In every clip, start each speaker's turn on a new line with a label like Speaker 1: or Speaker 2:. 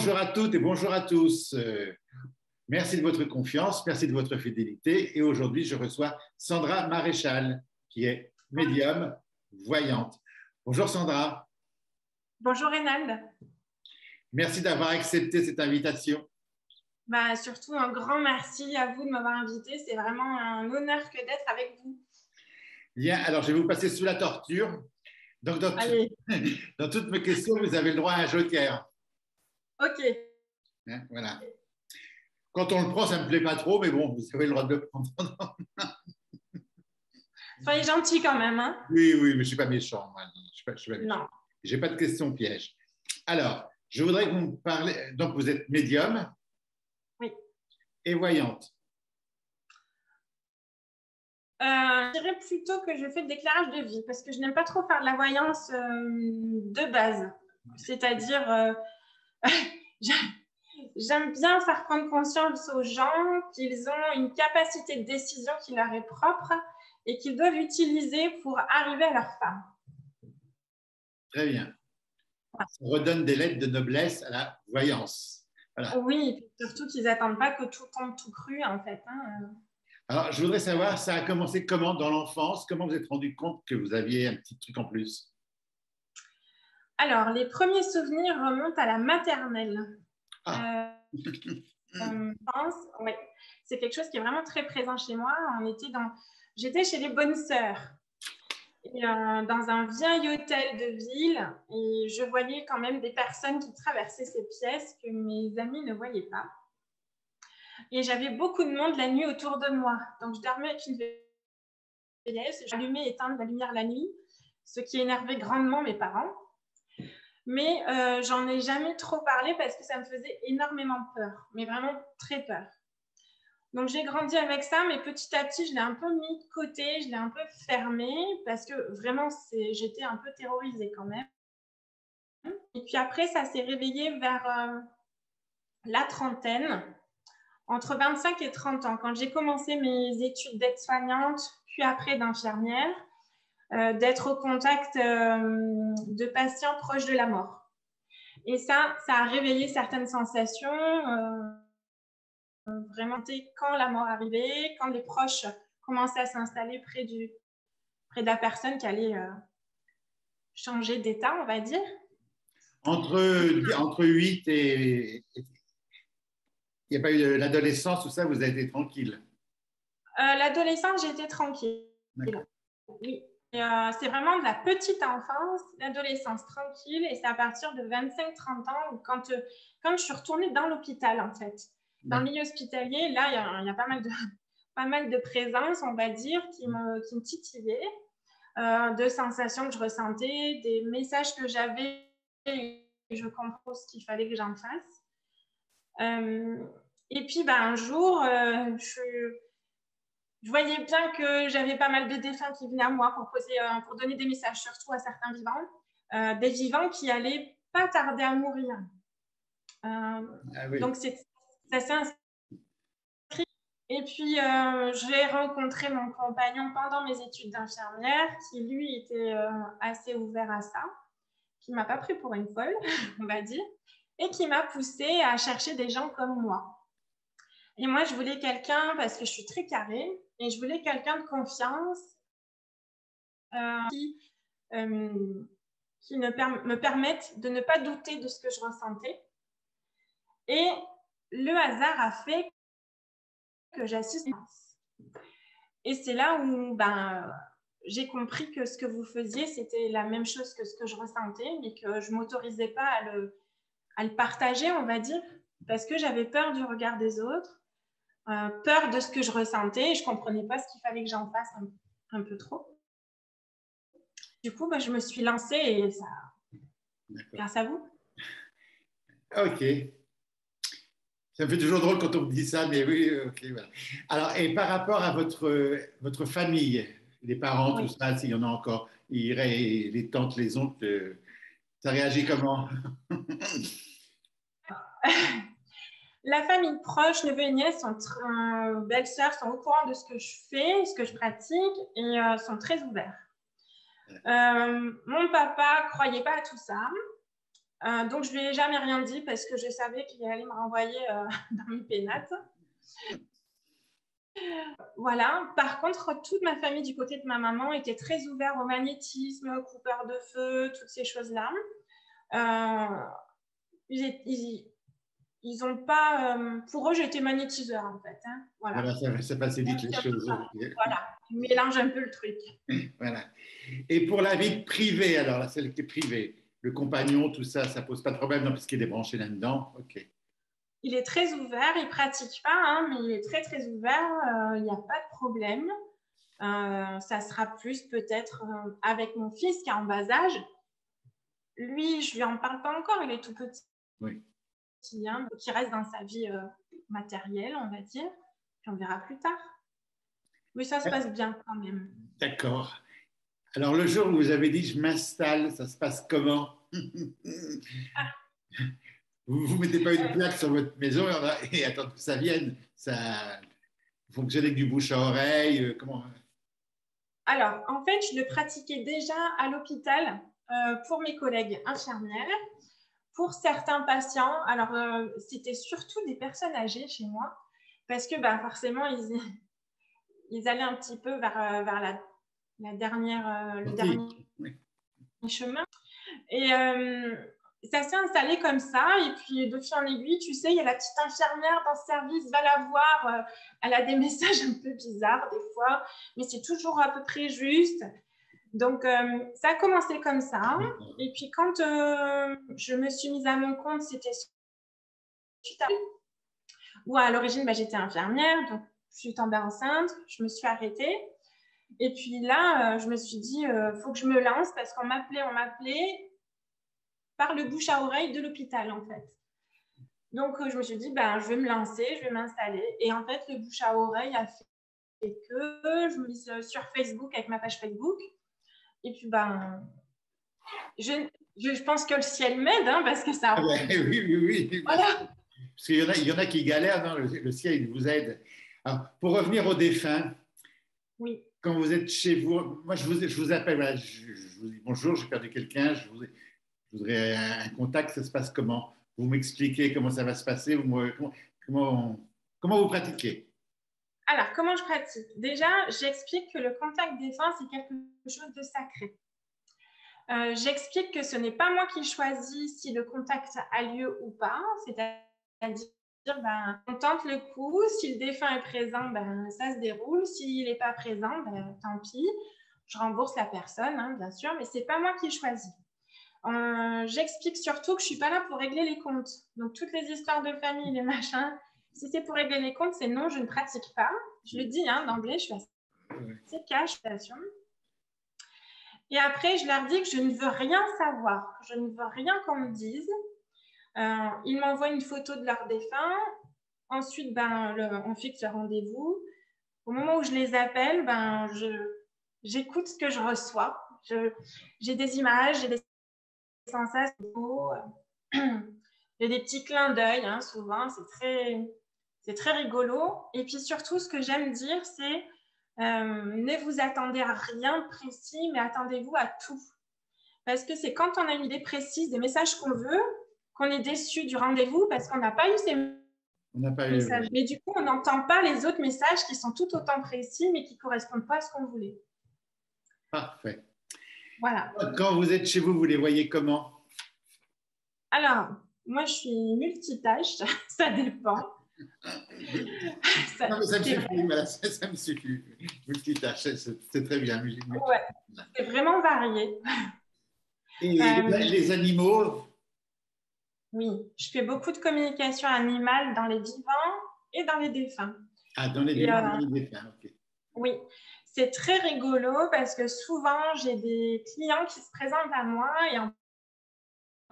Speaker 1: Bonjour à toutes et bonjour à tous. Merci de votre confiance, merci de votre fidélité. Et aujourd'hui, je reçois Sandra Maréchal, qui est médium, voyante. Bonjour Sandra.
Speaker 2: Bonjour Reynald.
Speaker 1: Merci d'avoir accepté cette invitation.
Speaker 2: Surtout un grand merci à vous de m'avoir invité. C'est vraiment un honneur que d'être avec vous.
Speaker 1: Bien, alors je vais vous passer sous la torture. Donc, dans toutes mes questions, vous avez le droit à un joker.
Speaker 2: Ok.
Speaker 1: Voilà. Quand on le prend, ça ne me plaît pas trop, mais bon, vous avez le droit de le prendre.
Speaker 2: Soyez gentil quand même. Hein.
Speaker 1: Oui, oui, mais je ne suis pas méchant.
Speaker 2: Non.
Speaker 1: Je n'ai pas de questions pièges. Alors, je voudrais que vous me parlez. Donc, vous êtes médium.
Speaker 2: Oui.
Speaker 1: Et voyante.
Speaker 2: Je dirais plutôt que je fais le déclarage de vie parce que je n'aime pas trop faire de la voyance de base. C'est-à-dire, j'aime bien faire prendre conscience aux gens qu'ils ont une capacité de décision qui leur est propre et qu'ils doivent utiliser pour arriver à leur fin.
Speaker 1: Très bien. Ça redonne des lettres de noblesse à la voyance.
Speaker 2: Voilà. Oui, surtout qu'ils n'attendent pas que tout tombe tout cru, en fait. Hein.
Speaker 1: Alors, je voudrais savoir, ça a commencé comment dans l'enfance? Comment vous êtes rendu compte que vous aviez un petit truc en plus?
Speaker 2: Alors, les premiers souvenirs remontent à la maternelle.
Speaker 1: Ah.
Speaker 2: Oui. C'est quelque chose qui est vraiment très présent chez moi. J'étais chez les bonnes sœurs. Et, dans un vieil hôtel de ville, et je voyais quand même des personnes qui traversaient ces pièces que mes amis ne voyaient pas. Et j'avais beaucoup de monde la nuit autour de moi. Donc, je dormais avec une vieillesse. J'allumais et éteindre la lumière la nuit, ce qui énervait grandement mes parents. Mais j'en ai jamais trop parlé parce que ça me faisait énormément peur, mais vraiment très peur. Donc, j'ai grandi avec ça, mais petit à petit, je l'ai un peu mis de côté, je l'ai un peu fermé parce que vraiment, j'étais un peu terrorisée quand même. Et puis après, ça s'est réveillé vers la trentaine, entre 25 et 30 ans, quand j'ai commencé mes études d'aide-soignante, puis après d'infirmière, d'être au contact de patients proches de la mort. Et ça a réveillé certaines sensations, vraiment quand la mort arrivait, quand les proches commençaient à s'installer près de la personne qui allait changer d'état, on va dire.
Speaker 1: Entre 8 et… Il n'y a pas eu l'adolescence, tout ça, vous avez été tranquille?
Speaker 2: L'adolescence, j'étais tranquille. Oui. C'est vraiment de la petite enfance, l'adolescence tranquille, et c'est à partir de 25-30 ans quand je suis retournée dans l'hôpital, en fait. Dans le milieu hospitalier, là, il y a pas mal de présences, on va dire, qui me titillaient, de sensations que je ressentais, des messages que j'avais, et je comprends ce qu'il fallait que j'en fasse. Et puis, un jour, je voyais bien que j'avais pas mal de défunts qui venaient à moi pour donner des messages, surtout à certains vivants, des vivants qui allaient pas tarder à mourir. Oui. Donc, ça s'est inscrit. Et puis, j'ai rencontré mon compagnon pendant mes études d'infirmière, qui lui était assez ouvert à ça, qui m'a pas pris pour une folle, on va dire, et qui m'a poussée à chercher des gens comme moi. Et moi, je voulais quelqu'un, parce que je suis très carrée, et je voulais quelqu'un de confiance qui me permette de ne pas douter de ce que je ressentais. Et le hasard a fait que j'assiste. Et c'est là où j'ai compris que ce que vous faisiez, c'était la même chose que ce que je ressentais, mais que je ne m'autorisais pas à le partager, on va dire, parce que j'avais peur du regard des autres. Peur de ce que je ressentais et je ne comprenais pas ce qu'il fallait que j'en fasse un peu trop. Du coup, je me suis lancée et ça, grâce à vous.
Speaker 1: Ok. Ça me fait toujours drôle quand on me dit ça, mais oui, ok. Voilà. Alors, et par rapport à votre famille, les parents, oui. Tout ça, s'il y en a encore, les tantes, les oncles, ça réagit comment?
Speaker 2: La famille proche, neveux et nièces, belles-sœurs sont au courant de ce que je fais, ce que je pratique et sont très ouverts. Mon papa ne croyait pas à tout ça. Donc, je ne lui ai jamais rien dit parce que je savais qu'il allait me renvoyer dans mes pénates. Voilà. Par contre, toute ma famille du côté de ma maman était très ouverte au magnétisme, coupeur de feu, toutes ces choses-là. Ils ont pas... pour eux, j'étais magnétiseur, en fait. Hein. Voilà,
Speaker 1: ça facilite les choses.
Speaker 2: Voilà, je mélange un peu le truc.
Speaker 1: Voilà. Et pour la vie privée, alors, la celle qui est privée, le compagnon, tout ça, ça pose pas de problème, non, puisqu'il est branché là-dedans. OK.
Speaker 2: Il est très ouvert, il pratique pas, hein, mais il est très, très ouvert. Il n'y a pas de problème. Ça sera plus peut-être avec mon fils qui est en bas âge. Lui, je lui en parle pas encore, il est tout petit.
Speaker 1: Oui.
Speaker 2: Hein, qui reste dans sa vie matérielle, on va dire. Puis on verra plus tard. Mais ça se passe bien quand même.
Speaker 1: D'accord. Alors, le jour où vous avez dit je m'installe, ça se passe comment? Vous ne mettez pas une plaque sur votre maison et attendez que ça vienne. Ça fonctionne avec du bouche à oreille. Comment?
Speaker 2: Alors, en fait, je le pratiquais déjà à l'hôpital pour mes collègues infirmières. Pour certains patients, alors c'était surtout des personnes âgées chez moi, parce que bah, forcément, ils allaient un petit peu vers la dernière, le dernier chemin. Et ça s'est installé comme ça. Et puis, de fil en aiguille, tu sais, il y a la petite infirmière dans ce service, va la voir. Elle a des messages un peu bizarres des fois, mais c'est toujours à peu près juste. Donc, ça a commencé comme ça. Et puis, quand je me suis mise à mon compte, c'était suite à... Ou à l'origine, bah, j'étais infirmière, donc je suis tombée enceinte, je me suis arrêtée. Et puis là, je me suis dit, faut que je me lance parce qu'on m'appelait par le bouche à oreille de l'hôpital, en fait. Donc, je me suis dit, ben, je vais me lancer, je vais m'installer. Et en fait, le bouche à oreille a fait que je me mise sur Facebook avec ma page Facebook. Et puis, ben, je pense que le ciel m'aide, hein, parce que ça...
Speaker 1: Ah ben, oui.
Speaker 2: Voilà.
Speaker 1: Parce qu'il y en a qui galèrent, non, le ciel il vous aide. Alors, pour revenir aux défunts,
Speaker 2: oui.
Speaker 1: Quand vous êtes chez vous, moi je vous appelle, voilà, je vous dis bonjour, j'ai perdu quelqu'un, je voudrais un contact, ça se passe comment? Vous m'expliquez comment ça va se passer, comment vous pratiquez?
Speaker 2: Alors, comment je pratique? Déjà, j'explique que le contact défunt, c'est quelque chose de sacré. J'explique que ce n'est pas moi qui choisis si le contact a lieu ou pas, c'est-à-dire ben, on tente le coup, si le défunt est présent, ben, ça se déroule, s'il n'est pas présent, ben, tant pis, je rembourse la personne, hein, bien sûr, mais ce n'est pas moi qui choisis. J'explique surtout que je ne suis pas là pour régler les comptes. Donc, toutes les histoires de famille, les machins, si c'est pour régler les comptes, c'est non, je ne pratique pas. Je le dis hein, d'emblée, je suis assez cash, et après, je leur dis que je ne veux rien savoir. Je ne veux rien qu'on me dise. Ils m'envoient une photo de leur défunt. Ensuite, ben, on fixe le rendez-vous. Au moment où je les appelle, ben, j'écoute ce que je reçois. J'ai des images, j'ai des sensations. J'ai des petits clins d'œil, hein, souvent. C'est très rigolo. Et puis surtout, ce que j'aime dire, c'est ne vous attendez à rien de précis, mais attendez-vous à tout. Parce que c'est quand on a une idée précise des messages qu'on veut, qu'on est déçu du rendez-vous parce qu'on n'a pas eu ces messages. Mais du coup, on n'entend pas les autres messages qui sont tout autant précis, mais qui ne correspondent pas à ce qu'on voulait.
Speaker 1: Parfait.
Speaker 2: Voilà.
Speaker 1: Quand vous êtes chez vous, vous les voyez comment?
Speaker 2: Alors, moi, je suis multitâche, ça dépend.
Speaker 1: Non, mais ça me suffit, voilà, ça me suffit. Multitâche, c'est très bien.
Speaker 2: Ouais, c'est vraiment varié.
Speaker 1: Et les animaux?
Speaker 2: Oui, je fais beaucoup de communication animale dans les vivants et dans les défunts.
Speaker 1: Ah, dans les vivants et dans les défunts, ok.
Speaker 2: Oui, c'est très rigolo parce que souvent, j'ai des clients qui se présentent à moi et en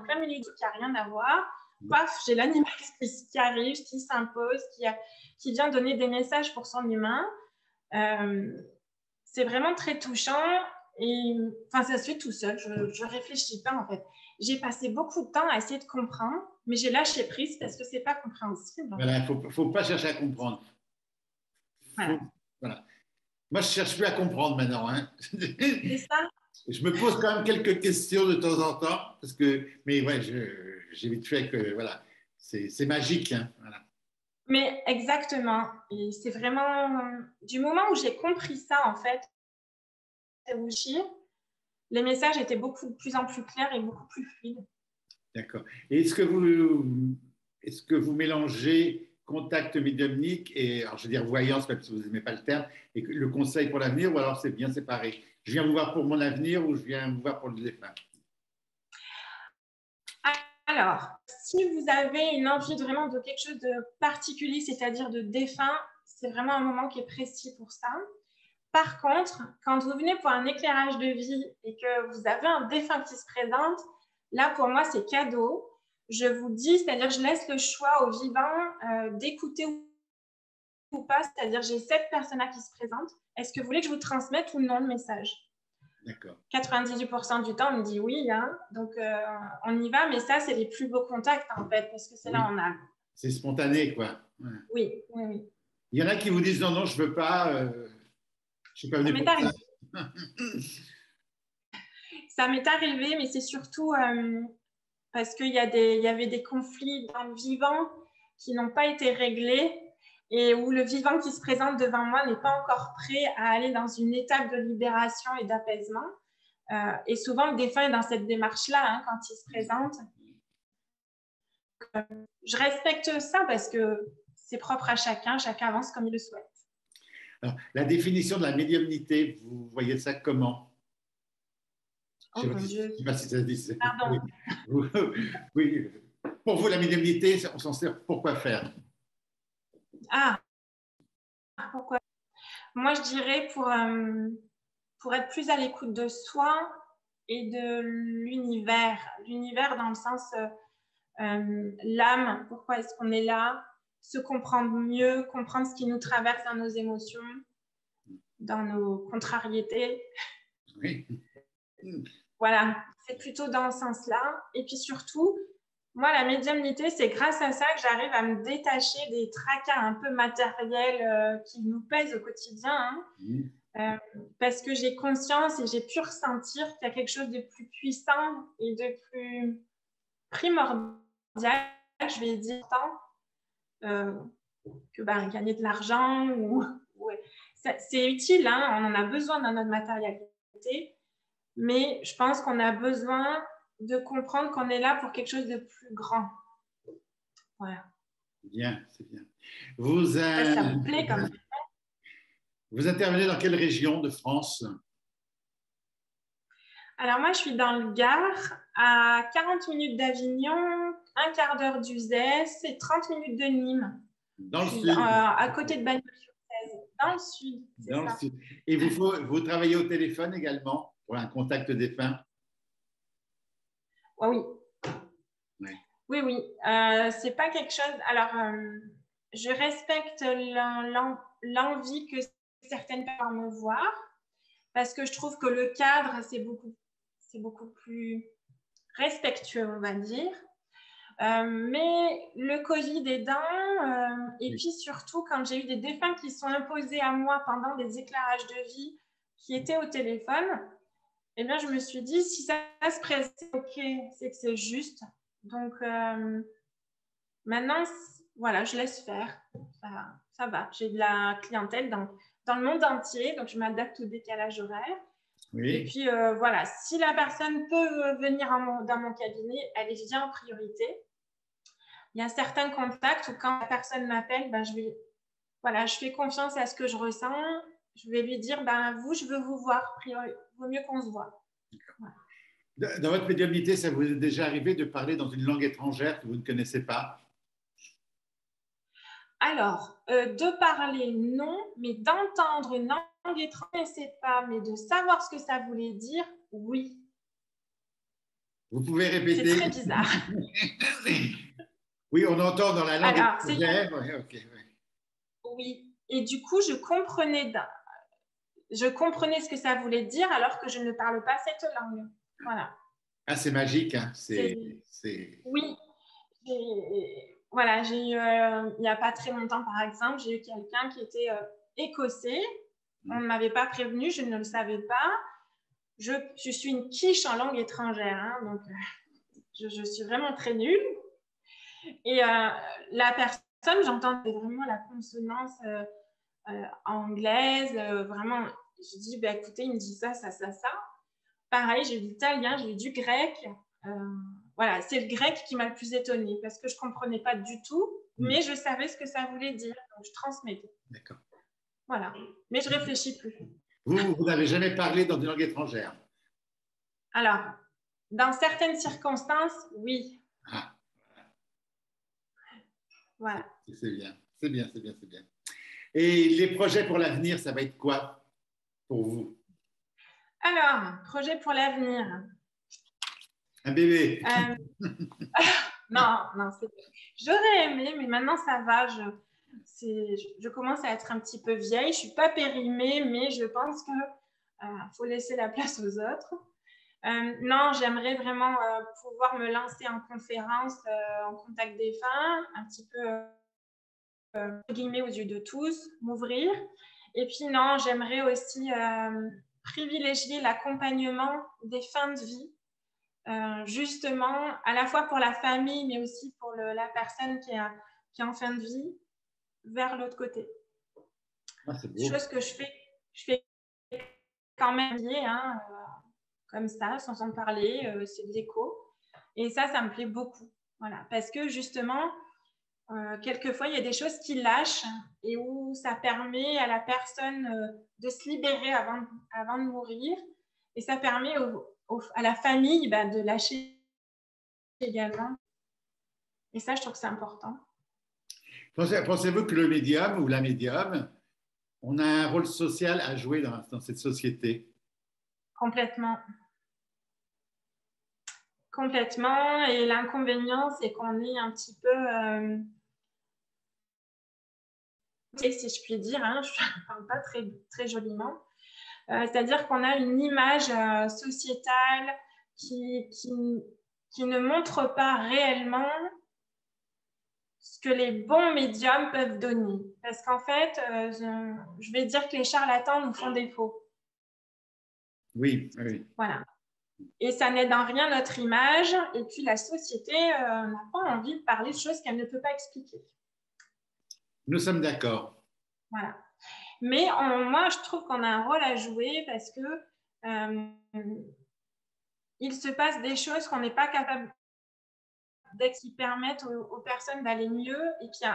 Speaker 2: plein milieu qui n'a rien à voir. Paf, j'ai l'animal qui arrive, qui s'impose, qui vient donner des messages pour son humain. C'est vraiment très touchant et enfin, ça se fait tout seul. Je ne réfléchis pas en fait. J'ai passé beaucoup de temps à essayer de comprendre, mais j'ai lâché prise parce que ce n'est pas compréhensible.
Speaker 1: Voilà, il ne faut pas chercher à comprendre. Voilà. Moi, je ne cherche plus à comprendre maintenant. Hein.
Speaker 2: C'est ça.
Speaker 1: Je me pose quand même quelques questions de temps en temps, parce que, mais ouais, j'ai vite fait que, voilà, c'est magique. Hein, voilà.
Speaker 2: Mais exactement. Et c'est vraiment du moment où j'ai compris ça, en fait, les messages étaient beaucoup de plus en plus clairs et beaucoup plus fluides.
Speaker 1: D'accord. Et est-ce que vous mélangez contact médiumnique et, alors je veux dire voyance, même si vous n'aimez pas le terme, et le conseil pour l'avenir, ou alors c'est bien séparé? Je viens vous voir pour mon avenir ou je viens vous voir pour le défunt?
Speaker 2: Alors, si vous avez une envie vraiment de quelque chose de particulier, c'est-à-dire de défunt, c'est vraiment un moment qui est précis pour ça. Par contre, quand vous venez pour un éclairage de vie et que vous avez un défunt qui se présente, là, pour moi, c'est cadeau. Je vous dis, c'est-à-dire je laisse le choix aux vivants d'écouter ou pas, c'est-à-dire j'ai 7 personnes qui se présentent. Est-ce que vous voulez que je vous transmette ou non le message?
Speaker 1: D'accord.
Speaker 2: 98% du temps, on me dit oui, hein, donc on y va, mais ça, c'est les plus beaux contacts, en fait, parce que c'est
Speaker 1: Oui.
Speaker 2: là on a.
Speaker 1: C'est spontané, quoi. Ouais.
Speaker 2: Oui, oui, oui.
Speaker 1: Il y en a qui vous disent non, non, je ne veux pas, je ne suis pas venu pour ça.
Speaker 2: Ça m'est arrivé, mais c'est surtout parce qu'il y avait des conflits dans le vivant qui n'ont pas été réglés et où le vivant qui se présente devant moi n'est pas encore prêt à aller dans une étape de libération et d'apaisement. Et souvent, le défunt est dans cette démarche-là hein, quand il se présente. Je respecte ça parce que c'est propre à chacun avance comme il le souhaite.
Speaker 1: Alors, la définition de la médiumnité, vous voyez ça comment?
Speaker 2: Oh mon Dieu.
Speaker 1: Je ne sais pas si ça se dit.
Speaker 2: Pardon.
Speaker 1: Oui, oui. Pour vous, la médiumnité, on s'en sert pour quoi faire?
Speaker 2: Ah, pourquoi? Moi, je dirais pour être plus à l'écoute de soi et de l'univers. L'univers dans le sens l'âme, pourquoi est-ce qu'on est là, se comprendre mieux, comprendre ce qui nous traverse dans nos émotions, dans nos contrariétés.
Speaker 1: Oui.
Speaker 2: Voilà, c'est plutôt dans ce sens-là. Et puis surtout, moi, la médiumnité, c'est grâce à ça que j'arrive à me détacher des tracas un peu matériels qui nous pèsent au quotidien. Hein. Parce que j'ai conscience et j'ai pu ressentir qu'il y a quelque chose de plus puissant et de plus primordial, je vais dire, que gagner de l'argent. Ouais. C'est utile, hein, on en a besoin dans notre matérialité, mais je pense qu'on a besoin de comprendre qu'on est là pour quelque chose de plus grand. Voilà.
Speaker 1: Bien, c'est bien.
Speaker 2: Ça vous plaît comme ça?
Speaker 1: Vous intervenez dans quelle région de France?
Speaker 2: Alors moi, je suis dans le Gard, à 40 minutes d'Avignon, un quart d'heure d'Uzès et 30 minutes de Nîmes.
Speaker 1: Dans le
Speaker 2: je suis
Speaker 1: sud.
Speaker 2: À côté de Bagnols-sur-Cèze, dans le sud.
Speaker 1: Dans le sud. Et vous travaillez au téléphone également pour un contact défunt?
Speaker 2: Oui.
Speaker 1: Oui.
Speaker 2: Oui, oui. C'est pas quelque chose. Alors, je respecte l'envie que certaines personnes me voir parce que je trouve que le cadre, c'est beaucoup plus respectueux, on va dire. Mais le Covid aidant, et puis surtout quand j'ai eu des défunts qui sont imposés à moi pendant des éclairages de vie qui étaient au téléphone, eh bien, je me suis dit, si ça se présente, ok, c'est que c'est juste. Donc, maintenant, voilà, je laisse faire. Ça va. J'ai de la clientèle dans le monde entier, donc je m'adapte au décalage horaire.
Speaker 1: Oui.
Speaker 2: Et puis, voilà, si la personne peut venir dans mon cabinet, elle est bien en priorité. Il y a certains contacts où quand la personne m'appelle, je fais confiance à ce que je ressens. Je vais lui dire, vous, je veux vous voir. Il vaut mieux qu'on se voit.
Speaker 1: Voilà. Dans votre médiumnité, ça vous est déjà arrivé de parler dans une langue étrangère que vous ne connaissez pas?
Speaker 2: Alors, de parler, non, mais d'entendre une langue étrangère, je ne sais pas, mais de savoir ce que ça voulait dire, oui.
Speaker 1: Vous pouvez répéter?
Speaker 2: C'est très bizarre.
Speaker 1: Oui, on entend dans la langue étrangère.
Speaker 2: Okay. Oui, et du coup, je comprenais ce que ça voulait dire alors que je ne parle pas cette langue. Voilà.
Speaker 1: Ah, c'est magique. Hein.
Speaker 2: Oui. Voilà, j'ai eu, il n'y a pas très longtemps, par exemple, j'ai eu quelqu'un qui était écossais. On ne m'avait pas prévenu, je ne le savais pas. je suis une quiche en langue étrangère, hein, donc je suis vraiment très nulle. Et la personne, j'entends vraiment la consonance anglaise, vraiment, je dis, bah, écoutez, il me dit ça, ça, ça, ça. Pareil, j'ai eu l'italien, j'ai eu du grec. Voilà, c'est le grec qui m'a le plus étonnée parce que je ne comprenais pas du tout, mais je savais ce que ça voulait dire, donc je transmettais.
Speaker 1: D'accord.
Speaker 2: Voilà, mais je ne réfléchis plus.
Speaker 1: Vous n'avez jamais parlé dans une langue étrangère?
Speaker 2: Alors, dans certaines circonstances, oui.
Speaker 1: Ah,
Speaker 2: voilà.
Speaker 1: c'est bien, c'est bien, c'est bien, c'est bien. Et les projets pour l'avenir, ça va être quoi pour vous?
Speaker 2: Alors, projet pour l'avenir.
Speaker 1: Un bébé.
Speaker 2: Non, non, j'aurais aimé, mais maintenant ça va. Je commence à être un petit peu vieille. Je ne suis pas périmée, mais je pense qu'il faut laisser la place aux autres. Non, j'aimerais vraiment pouvoir me lancer en conférence en contact des femmes, un petit peu guillemets aux yeux de tous, m'ouvrir. Et puis non, j'aimerais aussi privilégier l'accompagnement des fins de vie. Justement, à la fois pour la famille, mais aussi pour la personne qui est en fin de vie, vers l'autre côté.
Speaker 1: Ah, c'est beau.
Speaker 2: Chose que je fais quand même, hein, comme ça, sans en parler, c'est de l'écho. Et ça me plaît beaucoup. Voilà, parce que justement, quelquefois, il y a des choses qui lâchent et où ça permet à la personne de se libérer avant de mourir. Et ça permet à la famille de lâcher également. Et ça, je trouve que c'est important.
Speaker 1: Pensez-vous que le médium ou la médium, on a un rôle social à jouer dans cette société?
Speaker 2: Complètement. Complètement. Et l'inconvénient, c'est qu'on est un petit peu, si je puis dire, hein, je ne parle pas très, très joliment, c'est-à-dire qu'on a une image sociétale qui ne montre pas réellement ce que les bons médiums peuvent donner. Parce qu'en fait, je vais dire que les charlatans nous font défaut.
Speaker 1: Oui, oui.
Speaker 2: Voilà. Et ça n'aide en rien notre image. Et puis, la société n'a pas envie de parler de choses qu'elle ne peut pas expliquer.
Speaker 1: Nous sommes d'accord.
Speaker 2: Voilà. Mais moi, je trouve qu'on a un rôle à jouer parce que il se passe des choses qu'on n'est pas capable qui permettent aux personnes d'aller mieux. Et puis,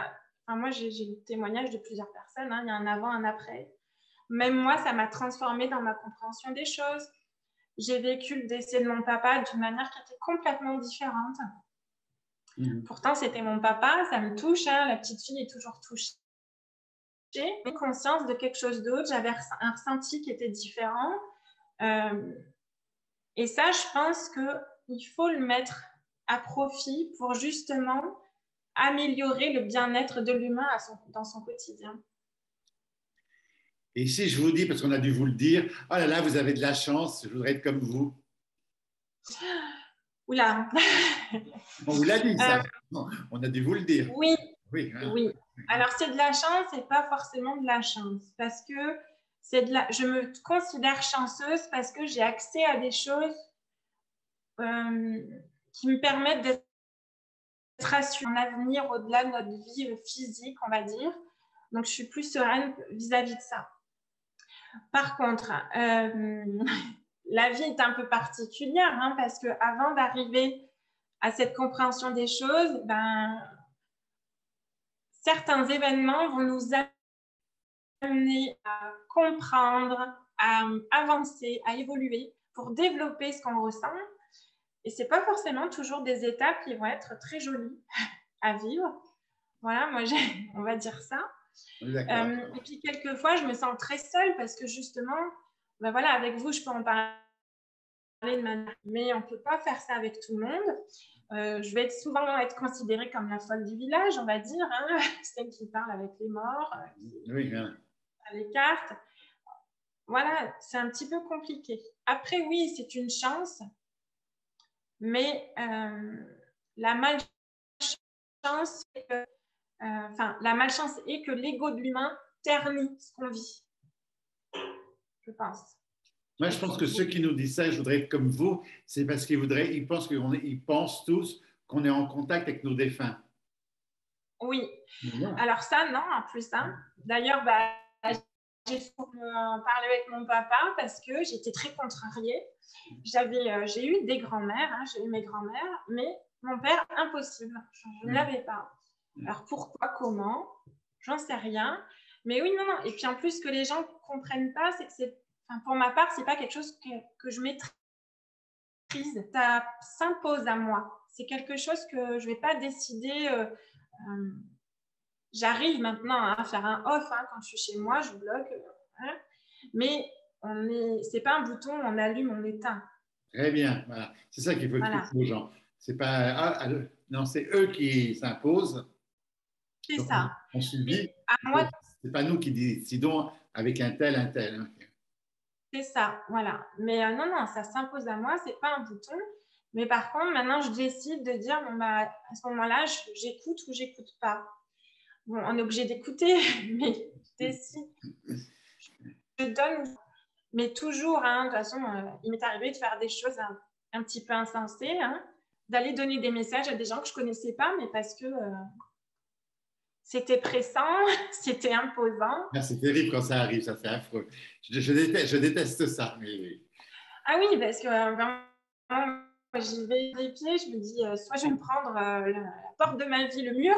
Speaker 2: moi, j'ai le témoignage de plusieurs personnes. Hein, il y a un avant, un après. Même moi, ça m'a transformée dans ma compréhension des choses. J'ai vécu le décès de mon papa d'une manière qui était complètement différente. Pourtant, c'était mon papa, ça me touche. Hein, la petite fille est toujours touchée. J'ai conscience de quelque chose d'autre. J'avais un ressenti qui était différent. Et ça, je pense qu'il faut le mettre à profit pour justement améliorer le bien-être de l'humain dans son quotidien.
Speaker 1: Et si je vous dis, parce qu'on a dû vous le dire, oh là là, vous avez de la chance, je voudrais être comme vous.
Speaker 2: Oula.
Speaker 1: On vous l'a dit, ça. On a dû vous le dire.
Speaker 2: Oui,
Speaker 1: Oui, hein.
Speaker 2: oui. Alors, c'est de la chance et pas forcément de la chance. Parce que je me considère chanceuse parce que j'ai accès à des choses qui me permettent d'être assurée un avenir au-delà de notre vie physique, on va dire. Donc, je suis plus sereine vis-à-vis de ça. Par contre, la vie est un peu particulière hein, parce qu'avant d'arriver à cette compréhension des choses, certains événements vont nous amener à comprendre, à avancer, à évoluer pour développer ce qu'on ressent. Et ce n'est pas forcément toujours des étapes qui vont être très jolies à vivre. Voilà, moi, on va dire ça. Et puis, quelquefois, je me sens très seule parce que justement, voilà, avec vous, je peux en parler de manière, mais on ne peut pas faire ça avec tout le monde. Je vais souvent être considérée comme la folle du village, on va dire, hein, celle qui parle avec les morts, qui a les cartes. Voilà, c'est un petit peu compliqué. Après, oui, c'est une chance, mais la malchance est que l'ego de l'humain ternit ce qu'on vit, je pense.
Speaker 1: Moi, je pense que ceux qui nous disent ça, je voudrais être comme vous, c'est parce ils pensent tous qu'on est en contact avec nos défunts.
Speaker 2: Oui.
Speaker 1: Voilà.
Speaker 2: Alors ça, non, en plus. Hein. D'ailleurs, bah, j'ai parlé avec mon papa parce que j'étais très contrariée. J'ai eu des grands-mères, hein, j'ai eu mes grands-mères, mais mon père, impossible. Je ne l'avais pas. Alors pourquoi, comment? J'en sais rien. Mais oui, non, non. Et puis en plus, ce que les gens ne comprennent pas, c'est que pour ma part, c'est pas quelque chose que je maîtrise. Ça s'impose à moi. C'est quelque chose que je ne vais pas décider. J'arrive maintenant à faire un off hein, quand je suis chez moi, je bloque. Hein, mais c'est pas un bouton, on allume, on éteint.
Speaker 1: Très bien, voilà. C'est ça qu'il faut expliquer aux gens. C'est pas, non, c'est eux qui s'imposent.
Speaker 2: C'est ça.
Speaker 1: On subit.
Speaker 2: Moi,
Speaker 1: c'est pas nous qui décidons avec un tel, un tel. Hein.
Speaker 2: C'est ça, voilà. Mais non, non, ça s'impose à moi, c'est pas un bouton. Mais par contre, maintenant, je décide de dire, bon, bah, à ce moment-là, j'écoute ou j'écoute pas. Bon, on est obligé d'écouter, mais je décide. Je donne, mais toujours, hein, de toute façon, il m'est arrivé de faire des choses un petit peu insensées, hein, d'aller donner des messages à des gens que je connaissais pas, mais parce que c'était pressant, c'était imposant.
Speaker 1: Ah, c'est terrible quand ça arrive, ça c'est affreux. Je déteste ça. Mais...
Speaker 2: Ah oui, parce que vraiment, j'y vais les pieds, je me dis, soit je vais me prendre la porte de ma vie, le mur,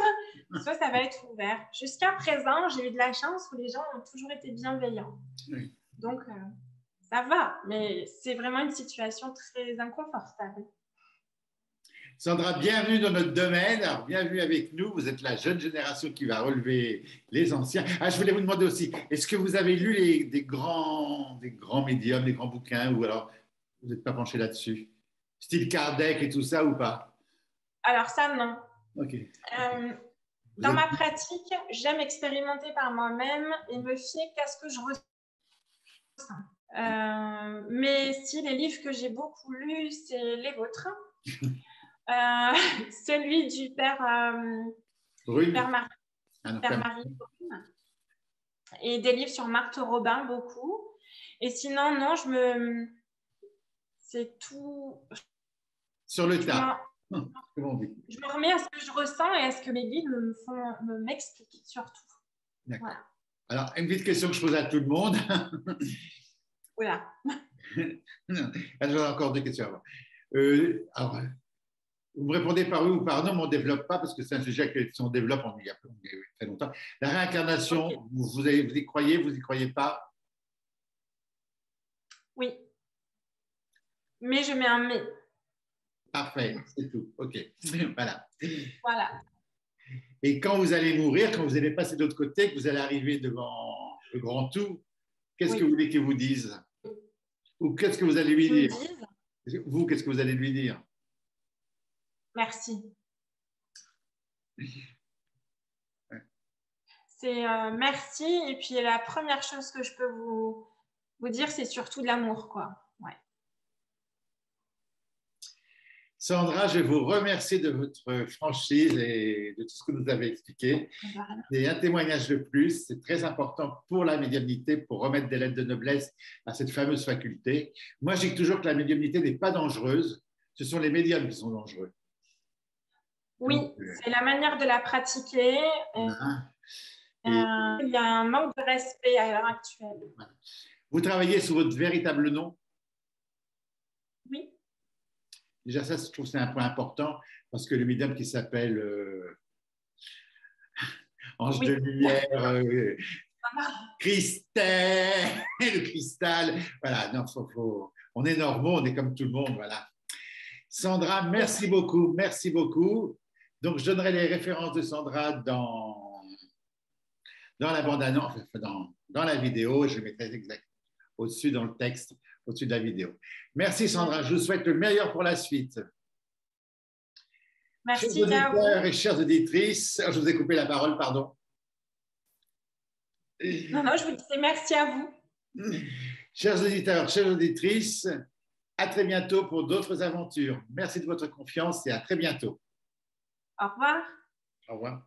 Speaker 2: soit ça va être ouvert. Jusqu'à présent, j'ai eu de la chance où les gens ont toujours été bienveillants. Oui. Donc, ça va, mais c'est vraiment une situation très inconfortable.
Speaker 1: Sandra, bienvenue dans notre domaine. Alors, bienvenue avec nous. Vous êtes la jeune génération qui va relever les anciens. Ah, je voulais vous demander aussi, est-ce que vous avez lu des grands médiums, des grands bouquins, ou alors vous n'êtes pas penché là-dessus? Style Kardec et tout ça ou pas?
Speaker 2: Alors ça, non.
Speaker 1: Ok.
Speaker 2: Dans ma pratique, j'aime expérimenter par moi-même et me fier qu'à ce que je ressens. Mais si les livres que j'ai beaucoup lus, c'est les vôtres. Celui du père, père Marie Brune, et des livres sur Marthe Robin, beaucoup. Et sinon, non, c'est tout.
Speaker 1: Sur le tas.
Speaker 2: Je me remets à ce que je ressens et à ce que mes guides m'expliquent surtout.
Speaker 1: D'accord. Voilà. Alors, une petite question que je pose à tout le monde.
Speaker 2: Voilà.
Speaker 1: J'ai encore deux questions avant. Alors, vous me répondez par oui ou par non, mais on ne développe pas parce que c'est un sujet que si on développe, on y a très longtemps. La réincarnation, okay. vous y croyez, vous n'y croyez pas?
Speaker 2: Oui. Mais je mets un mais.
Speaker 1: Parfait, c'est tout. OK. Voilà.
Speaker 2: Voilà.
Speaker 1: Et quand vous allez mourir, quand vous allez passer de l'autre côté, que vous allez arriver devant le grand tout, qu'est-ce que vous voulez qu'il vous dise? Ou qu'est-ce que vous allez lui dire? Vous, qu'est-ce que vous allez lui dire?
Speaker 2: Merci. C'est merci. Et puis la première chose que je peux vous dire, c'est surtout de l'amour, quoi. Ouais.
Speaker 1: Sandra, je vous remercie de votre franchise et de tout ce que vous avez expliqué. C'est un témoignage de plus. C'est très important pour la médiumnité, pour remettre des lettres de noblesse à cette fameuse faculté. Moi, je dis toujours que la médiumnité n'est pas dangereuse. Ce sont les médiums qui sont dangereux.
Speaker 2: Oui, c'est la manière de la pratiquer. Il y a un manque de respect à l'heure actuelle.
Speaker 1: Vous travaillez sous votre véritable nom?
Speaker 2: Oui.
Speaker 1: Déjà, ça, je trouve que c'est un point important parce que le médium qui s'appelle Ange de Lumière, Christelle, le cristal, voilà, non, on est normaux, on est comme tout le monde, voilà. Sandra, merci beaucoup, merci beaucoup. Donc, je donnerai les références de Sandra dans la bande-annonce, dans la vidéo, je mettrai exactement au-dessus dans le texte, au-dessus de la vidéo. Merci Sandra, je vous souhaite le meilleur pour la suite.
Speaker 2: Merci,
Speaker 1: chers auditeurs et chères auditrices, je vous ai coupé la parole, pardon.
Speaker 2: Non, je vous disais merci à vous.
Speaker 1: Chers auditeurs, chères auditrices, à très bientôt pour d'autres aventures. Merci de votre confiance et à très bientôt.
Speaker 2: Au revoir.
Speaker 1: Au revoir.